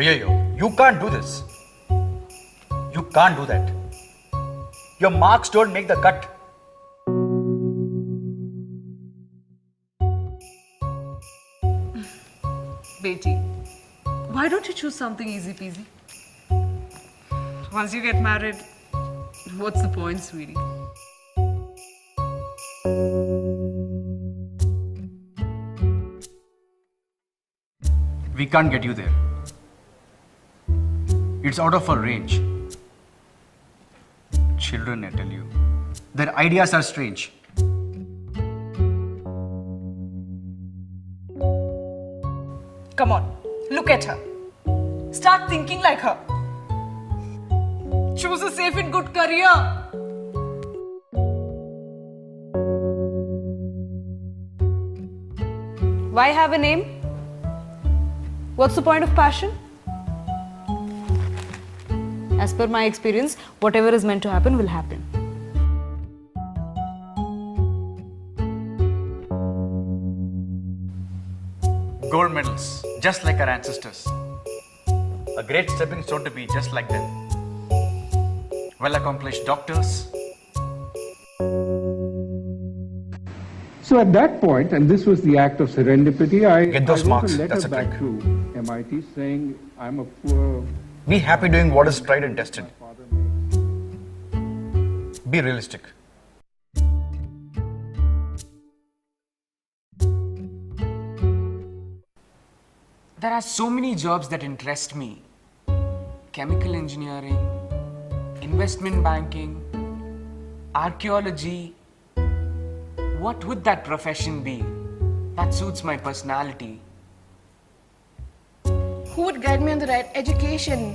Yo, you can't do this. You can't do that. Your marks don't make the cut. Beti, why don't you choose something easy peasy? Once you get married, what's the point, sweetie? We can't get you there. It's out of our range. Children, I tell you, their ideas are strange. Come on, look at her. Start thinking like her. Choose a safe and good career. Why have a name? What's the point of passion? As per my experience, whatever is meant to happen will happen. Gold medals, just like our ancestors. A great stepping stone to be just like them. Well accomplished doctors. So at that point, and this was the act of serendipity, Get those I wrote marks, a letter that's a back trick. to MIT saying, I'm a poor... Be happy doing what is tried and tested. my father makes. Be realistic. There are so many jobs that interest me. Chemical engineering, investment banking, archaeology. What would that profession be? That suits my personality. Who would guide me on the right education?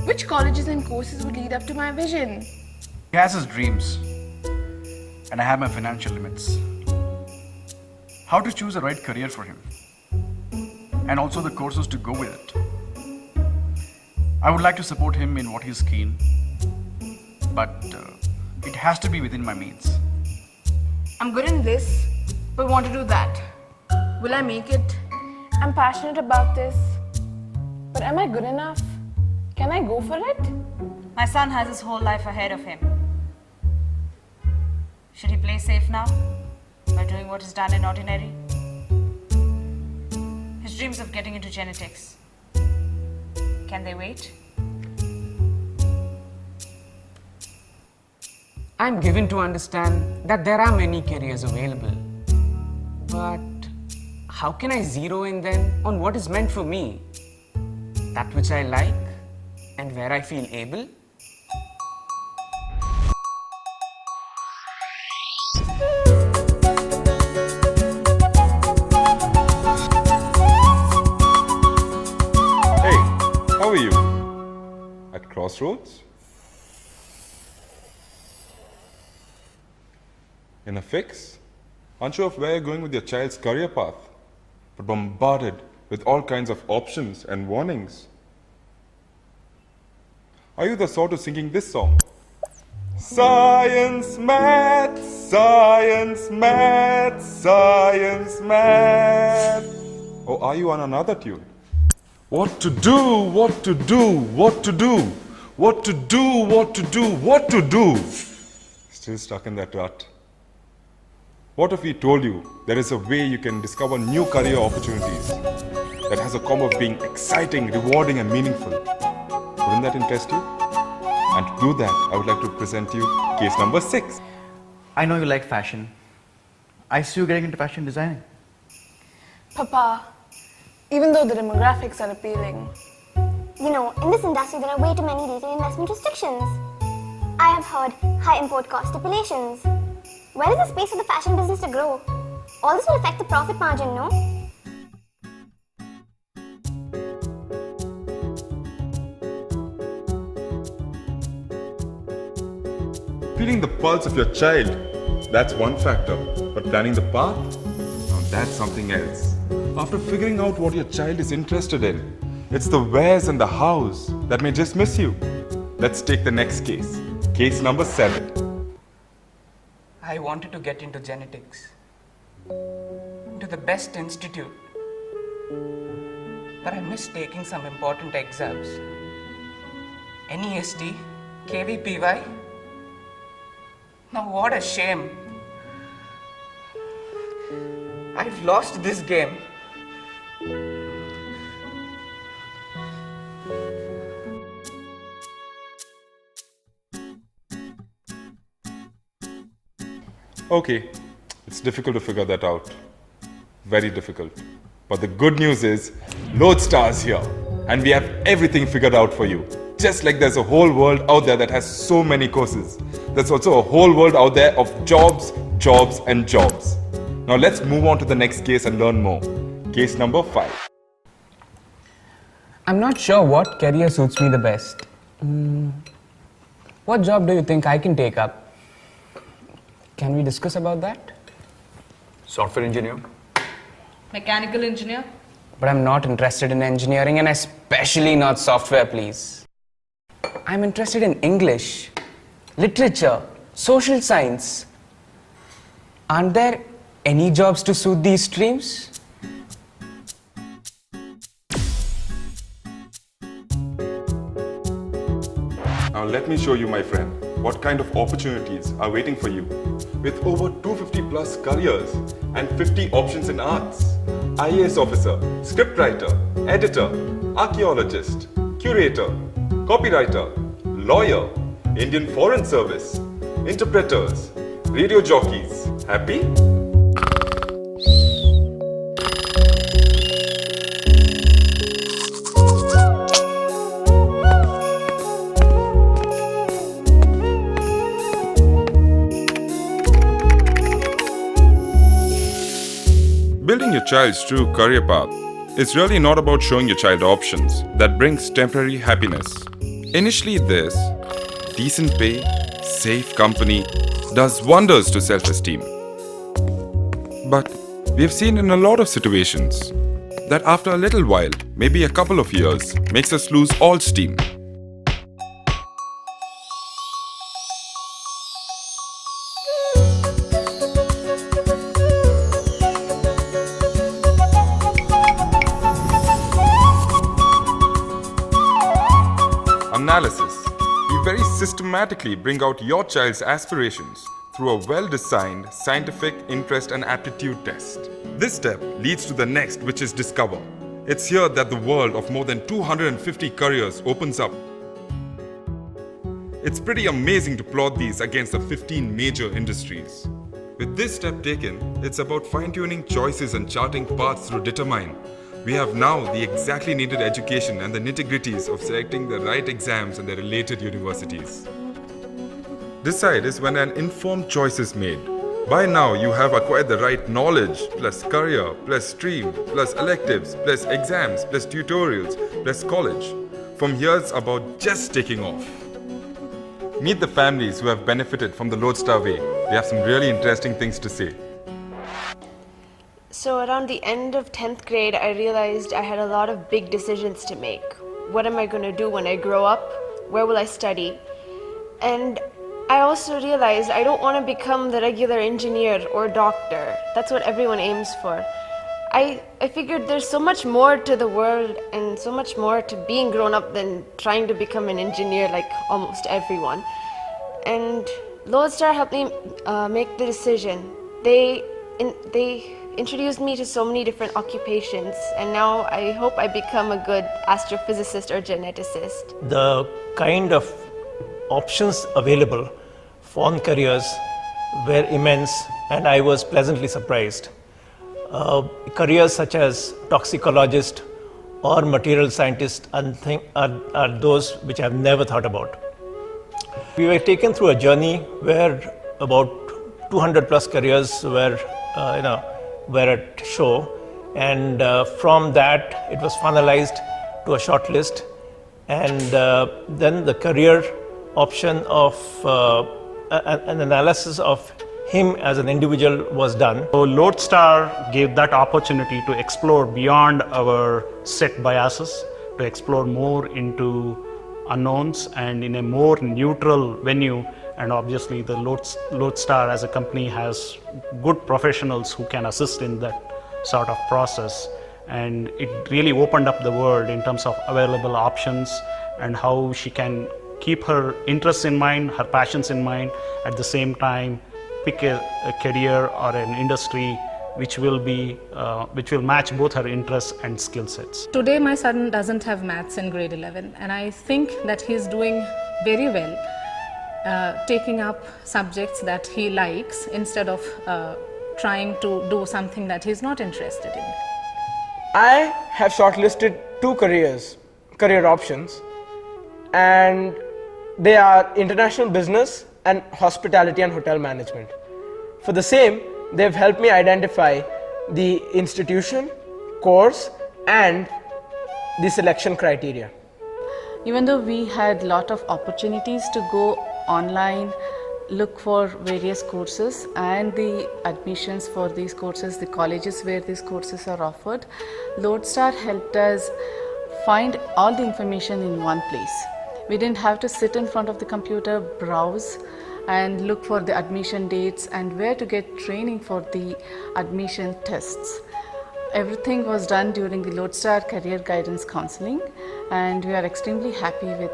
Which colleges and courses would lead up to my vision? He has his dreams, and I have my financial limits. How to choose the right career for him, and also the courses to go with it. I would like to support him in what he's keen, but it has to be within my means. I'm good in this, but want to do that. Will I make it? I'm passionate about this, but am I good enough? Can I go for it? My son has his whole life ahead of him. Should he play safe now by doing what is done in ordinary? His dreams of getting into genetics, can they wait? I'm given to understand that there are many careers available. But how can I zero in then on what is meant for me? That which I like and where I feel able? Hey, how are you? At crossroads? In a fix? Unsure of where you're going with your child's career path, but bombarded with all kinds of options and warnings. Are you the sort of singing this song? Science, math, science, math, science, math. Or are you on another tune? What to do, what to do, what to do, what to do, what to do, what to do. Still stuck in that rut. What if we told you there is a way you can discover new career opportunities that has a combo of being exciting, rewarding and meaningful? Wouldn't that interest you? And to do that, I would like to present you case number 6. I know you like fashion. I see you getting into fashion designing. Papa, even though the demographics are appealing, You know, in this industry there are way too many retail investment restrictions. I have heard high import cost stipulations. Where is the space for the fashion business to grow? All this will affect the profit margin, no? Feeling the pulse of your child, that's one factor. But planning the path? Now that's something else. After figuring out what your child is interested in, it's the wheres and the hows that may just miss you. Let's take the next case. Case number 7. I wanted to get into genetics, into the best institute. but I missed taking some important exams. NEST, KVPY. Now what a shame. I've lost this game. Okay, it's difficult to figure that out. Very difficult. But the good news is, Lodestar's here. And we have everything figured out for you. Just like there's a whole world out there that has so many courses, there's also a whole world out there of jobs, jobs, and jobs. Now let's move on to the next case and learn more. Case number 5. I'm not sure what career suits me the best. What job do you think I can take up? Can we discuss about that? Software engineer? Mechanical engineer? But I'm not interested in engineering and especially not software, please. I'm interested in English, literature, social science. Aren't there any jobs to suit these streams? Now let me show you, my friend, what kind of opportunities are waiting for you. With over 250 plus careers and 50 options in arts, IAS officer, scriptwriter, editor, archaeologist, curator, copywriter, lawyer, Indian Foreign Service, interpreters, radio jockeys. Happy? Building your child's true career path is really not about showing your child options that brings temporary happiness. Initially this, decent pay, safe company, does wonders to self-esteem. But we have seen in a lot of situations that after a little while, maybe a couple of years, makes us lose all steam. Analysis. We very systematically bring out your child's aspirations through a well-designed scientific interest and aptitude test. This step leads to the next, which is discover. It's here that the world of more than 250 careers opens up. It's pretty amazing to plot these against the 15 major industries. With this step taken, it's about fine-tuning choices and charting paths through determine. We have now the exactly needed education and the nitty-gritties of selecting the right exams and the related universities. Decide is when an informed choice is made. By now, you have acquired the right knowledge, plus career, plus stream, plus electives, plus exams, plus tutorials, plus college. From here, it's about just taking off. Meet the families who have benefited from the Lodestar Way. They have some really interesting things to say. So around the end of 10th grade, I realized I had a lot of big decisions to make. What am I going to do when I grow up? Where will I study? And I also realized I don't want to become the regular engineer or doctor. That's what everyone aims for. I figured there's so much more to the world and so much more to being grown up than trying to become an engineer like almost everyone. And Lodestar helped me make the decision. They introduced me to so many different occupations, and now I hope I become a good astrophysicist or geneticist. The kind of options available for careers were immense, and I was pleasantly surprised. Careers such as toxicologist or material scientist are those which I've never thought about. We were taken through a journey where about 200 plus careers were at show, and from that it was finalized to a short list, and then the career option of an analysis of him as an individual was done. So Lodestar gave that opportunity to explore beyond our set biases, to explore more into unknowns and in a more neutral venue. And obviously the Lodestar as a company has good professionals who can assist in that sort of process. and it really opened up the world in terms of available options and how she can keep her interests in mind, her passions in mind, at the same time pick a career or an industry which will match both her interests and skill sets. Today my son doesn't have maths in grade 11 and I think that he's doing very well taking up subjects that he likes instead of trying to do something that he's not interested in. I have shortlisted two career options, and they are international business and hospitality and hotel management. For the same, they've helped me identify the institution, course and the selection criteria. Even though we had lot of opportunities to go online, look for various courses and the admissions for these courses, the colleges where these courses are offered, Lodestar helped us find all the information in one place. We didn't have to sit in front of the computer, browse and look for the admission dates and where to get training for the admission tests. Everything was done during the Lodestar Career Guidance Counseling, and we are extremely happy with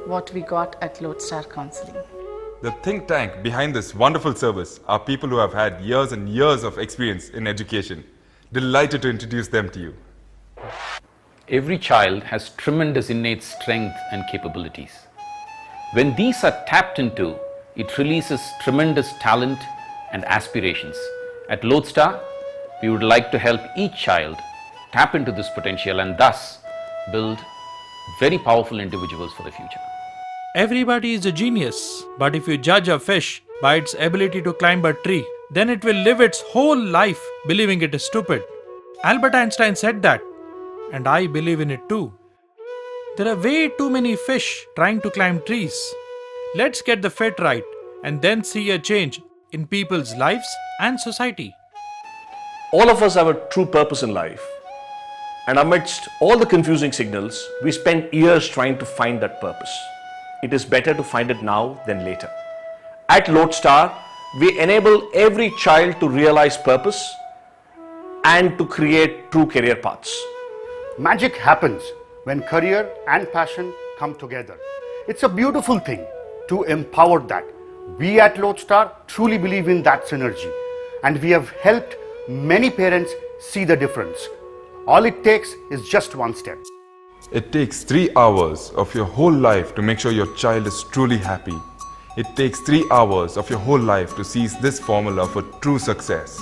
what we got at Lodestar Counseling. The think tank behind this wonderful service are people who have had years and years of experience in education. Delighted to introduce them to you. Every child has tremendous innate strength and capabilities. When these are tapped into, it releases tremendous talent and aspirations. At Lodestar, we would like to help each child tap into this potential and thus build very powerful individuals for the future. Everybody is a genius, but if you judge a fish by its ability to climb a tree, then it will live its whole life believing it is stupid. Albert Einstein said that, and I believe in it too. There are way too many fish trying to climb trees. Let's get the fit right and then see a change in people's lives and society. All of us have a true purpose in life, and amidst all the confusing signals, we spend years trying to find that purpose. It is better to find it now than later. At Lodestar, we enable every child to realize purpose and to create true career paths. Magic happens when career and passion come together. It's a beautiful thing to empower that. We at Lodestar truly believe in that synergy, and we have helped many parents see the difference. All it takes is just one step. It takes 3 hours of your whole life to make sure your child is truly happy. It takes 3 hours of your whole life to seize this formula for true success.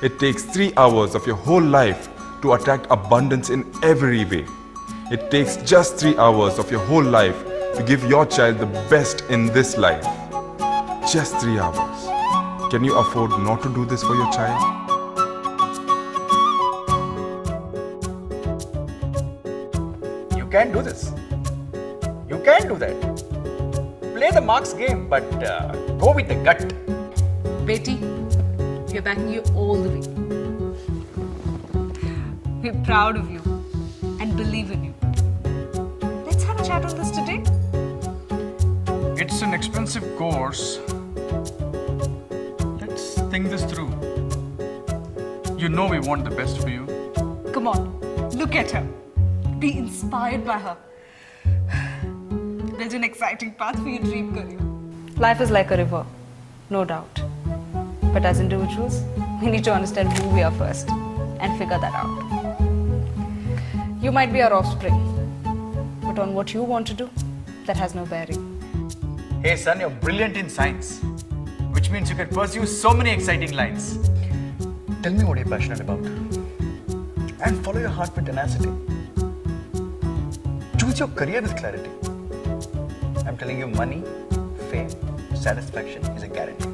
It takes 3 hours of your whole life to attract abundance in every way. It takes just 3 hours of your whole life to give your child the best in this life. Just 3 hours. Can you afford not to do this for your child? You can do this. You can do that. Play the marks game, but go with the gut. Betty, we're backing you all the way. We're proud of you and believe in you. Let's have a chat on this today. It's an expensive course. Let's think this through. You know we want the best for you. Come on, look at her. Be inspired by her. Build an exciting path for your dream career. Life is like a river, no doubt. But as individuals, we need to understand who we are first and figure that out. You might be our offspring, but on what you want to do, that has no bearing. Hey son, you're brilliant in science, which means you can pursue so many exciting lines. Tell me what you're passionate about and follow your heart with tenacity. Choose your career with clarity. I'm telling you, money, fame, satisfaction is a guarantee.